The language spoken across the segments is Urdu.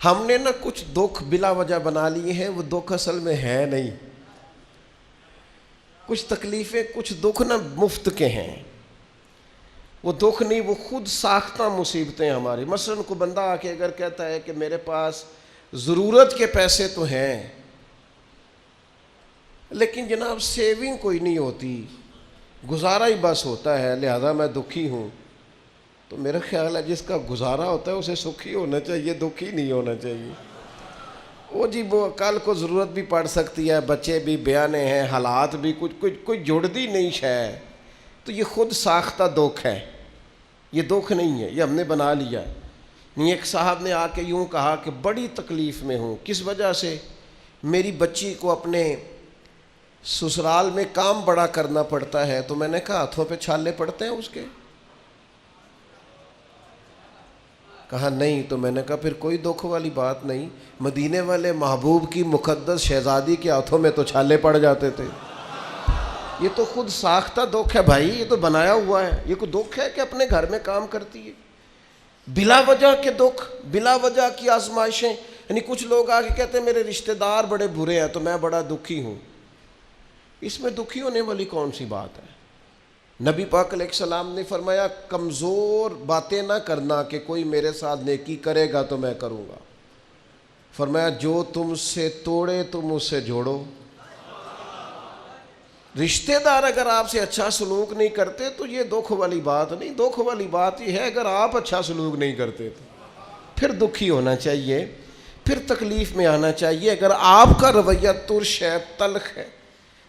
ہم نے نا کچھ دکھ بلا وجہ بنا لیے ہیں، وہ دکھ اصل میں ہے نہیں. کچھ تکلیفیں، کچھ دکھ نا مفت کے ہیں، وہ دکھ نہیں، وہ خود ساختہ مصیبتیں ہماری. مثلاً کو بندہ آ کے اگر کہتا ہے کہ میرے پاس ضرورت کے پیسے تو ہیں لیکن جناب سیونگ کوئی نہیں ہوتی، گزارا ہی بس ہوتا ہے، لہذا میں دکھی ہوں. تو میرا خیال ہے جس کا گزارا ہوتا ہے اسے سکھی ہونا چاہیے، دکھی نہیں ہونا چاہیے. وہ جی وہ کل کو ضرورت بھی پڑ سکتی ہے، بچے بھی بیانے ہیں، حالات بھی کوئی جڑتی نہیں ہے، تو یہ خود ساختہ دکھ ہے، یہ دکھ نہیں ہے، یہ ہم نے بنا لیا. نہیں، ایک صاحب نے آ کے یوں کہا کہ بڑی تکلیف میں ہوں، کس وجہ سے؟ میری بچی کو اپنے سسرال میں کام بڑا کرنا پڑتا ہے. تو میں نے کہا ہاتھوں پہ چھالے پڑتے ہیں اس کے؟ کہا نہیں. تو میں نے کہا پھر کوئی دکھ والی بات نہیں، مدینے والے محبوب کی مقدس شہزادی کے ہاتھوں میں تو چھالے پڑ جاتے تھے. یہ تو خود ساختہ دکھ ہے بھائی، یہ تو بنایا ہوا ہے. یہ کوئی دکھ ہے کہ اپنے گھر میں کام کرتی ہے؟ بلا وجہ کے دکھ، بلا وجہ کی آزمائشیں. یعنی کچھ لوگ آ کے کہتے ہیں میرے رشتہ دار بڑے برے ہیں تو میں بڑا دکھی ہوں. اس میں دکھی ہونے والی کون سی بات ہے؟ نبی پاک علیہ السلام نے فرمایا کمزور باتیں نہ کرنا کہ کوئی میرے ساتھ نیکی کرے گا تو میں کروں گا. فرمایا جو تم سے توڑے تم اس سے جوڑو. رشتہ دار اگر آپ سے اچھا سلوک نہیں کرتے تو یہ دکھ والی بات نہیں. دکھ والی بات یہ ہے اگر آپ اچھا سلوک نہیں کرتے تو پھر دکھی ہونا چاہیے، پھر تکلیف میں آنا چاہیے. اگر آپ کا رویہ ترش ہے، تلخ ہے،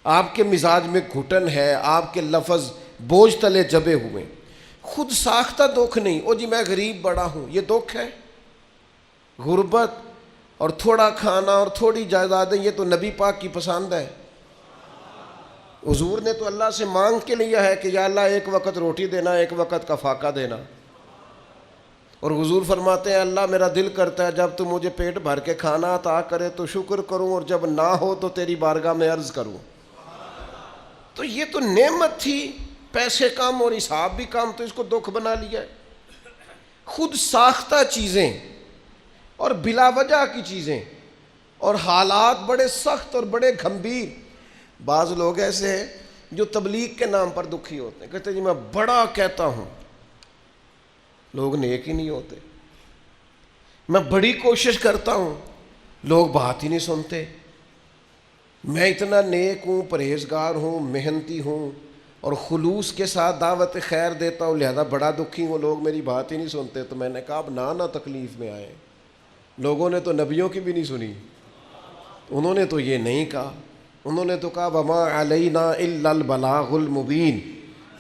آپ کے مزاج میں گھٹن ہے، آپ کے لفظ بوجھ تلے جبے ہوئے، خود ساختہ دکھ نہیں. او جی میں غریب بڑا ہوں، یہ دکھ ہے؟ غربت اور تھوڑا کھانا اور تھوڑی جائیدادیں یہ تو نبی پاک کی پسند ہے. حضور نے تو اللہ سے مانگ کے لیا ہے کہ یا اللہ ایک وقت روٹی دینا، ایک وقت کا فاقہ دینا. اور حضور فرماتے ہیں اللہ میرا دل کرتا ہے جب تو مجھے پیٹ بھر کے کھانا عطا کرے تو شکر کروں، اور جب نہ ہو تو تیری بارگاہ میں عرض کروں. تو یہ تو نعمت تھی، پیسے کم اور حساب بھی کم، تو اس کو دکھ بنا لیا ہے. خود ساختہ چیزیں اور بلا وجہ کی چیزیں اور حالات بڑے سخت اور بڑے گھمبیر. بعض لوگ ایسے ہیں جو تبلیغ کے نام پر دکھی ہوتے ہیں، کہتے ہیں جی میں بڑا کہتا ہوں، لوگ نیک ہی نہیں ہوتے. میں بڑی کوشش کرتا ہوں، لوگ بات ہی نہیں سنتے. میں اتنا نیک ہوں، پرہیزگار ہوں، محنتی ہوں اور خلوص کے ساتھ دعوت خیر دیتا ہوں، لہذا بڑا دکھی ہوں، لوگ میری بات ہی نہیں سنتے. تو میں نے کہا اب نہ تکلیف میں آئے. لوگوں نے تو نبیوں کی بھی نہیں سنی، انہوں نے تو یہ نہیں کہا. انہوں نے تو کہا وما علینا الا البلاغ المبین.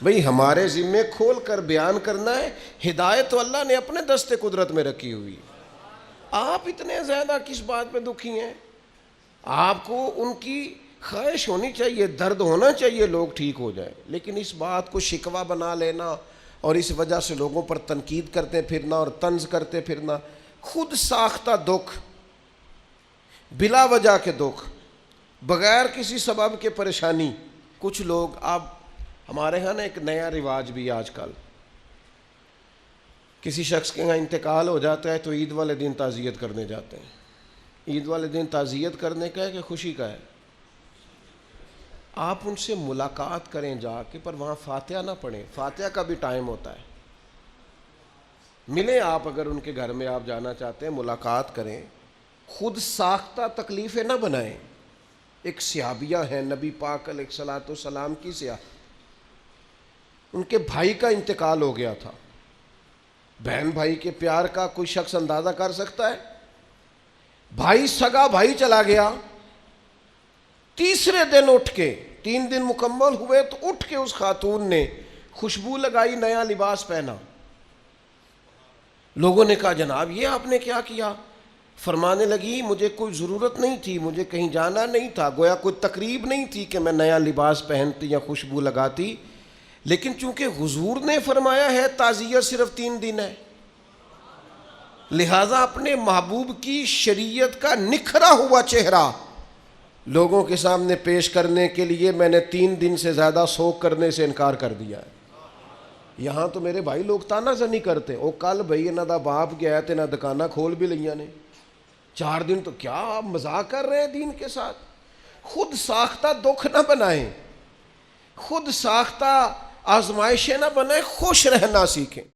بھئی ہمارے ذمے کھول کر بیان کرنا ہے. ہدایت تو اللہ نے اپنے دست قدرت میں رکھی ہوئی. آپ اتنے زیادہ کس بات پہ دکھی ہیں؟ آپ کو ان کی خواہش ہونی چاہیے، درد ہونا چاہیے لوگ ٹھیک ہو جائیں، لیکن اس بات کو شکوہ بنا لینا اور اس وجہ سے لوگوں پر تنقید کرتے پھرنا اور طنز کرتے پھرنا، خود ساختہ دکھ، بلا وجہ کے دکھ، بغیر کسی سبب کے پریشانی. کچھ لوگ اب ہمارے ہاں نا ایک نیا رواج بھی آج کل، کسی شخص کے یہاں انتقال ہو جاتا ہے تو عید والے دن تعزیت کرنے جاتے ہیں. عید والے دن تعزیت کرنے کا ہے کہ خوشی کا ہے؟ آپ ان سے ملاقات کریں جا کے، پر وہاں فاتحہ نہ پڑھیں. فاتحہ کا بھی ٹائم ہوتا ہے. ملیں آپ، اگر ان کے گھر میں آپ جانا چاہتے ہیں ملاقات کریں. خود ساختہ تکلیفیں نہ بنائیں. ایک صحابیہ ہیں نبی پاک علیہ الصلوۃ والسلام کی صحابیہ، ان کے بھائی کا انتقال ہو گیا تھا. بہن بھائی کے پیار کا کوئی شخص اندازہ کر سکتا ہے؟ بھائی سگا بھائی چلا گیا. تیسرے دن اٹھ کے، 3 دن مکمل ہوئے تو اٹھ کے اس خاتون نے خوشبو لگائی، نیا لباس پہنا. لوگوں نے کہا جناب یہ آپ نے کیا کیا؟ فرمانے لگی مجھے کوئی ضرورت نہیں تھی، مجھے کہیں جانا نہیں تھا، گویا کوئی تقریب نہیں تھی کہ میں نیا لباس پہنتی یا خوشبو لگاتی، لیکن چونکہ حضور نے فرمایا ہے تعزیت صرف 3 دن ہے، لہٰذا اپنے محبوب کی شریعت کا نکھرا ہوا چہرہ لوگوں کے سامنے پیش کرنے کے لیے میں نے 3 دن سے زیادہ سوگ کرنے سے انکار کر دیا ہے. یہاں تو میرے بھائی لوگ تانا زنی کرتے، او کل بھائی انہاں دا باپ گیا تے نہ دکاناں کھول بھی لئیاں نے. 4 دن تو کیا آپ مذاق کر رہے ہیں دین کے ساتھ؟ خود ساختہ دکھ نہ بنائیں، خود ساختہ آزمائشیں نہ بنائیں، خوش رہنا سیکھیں۔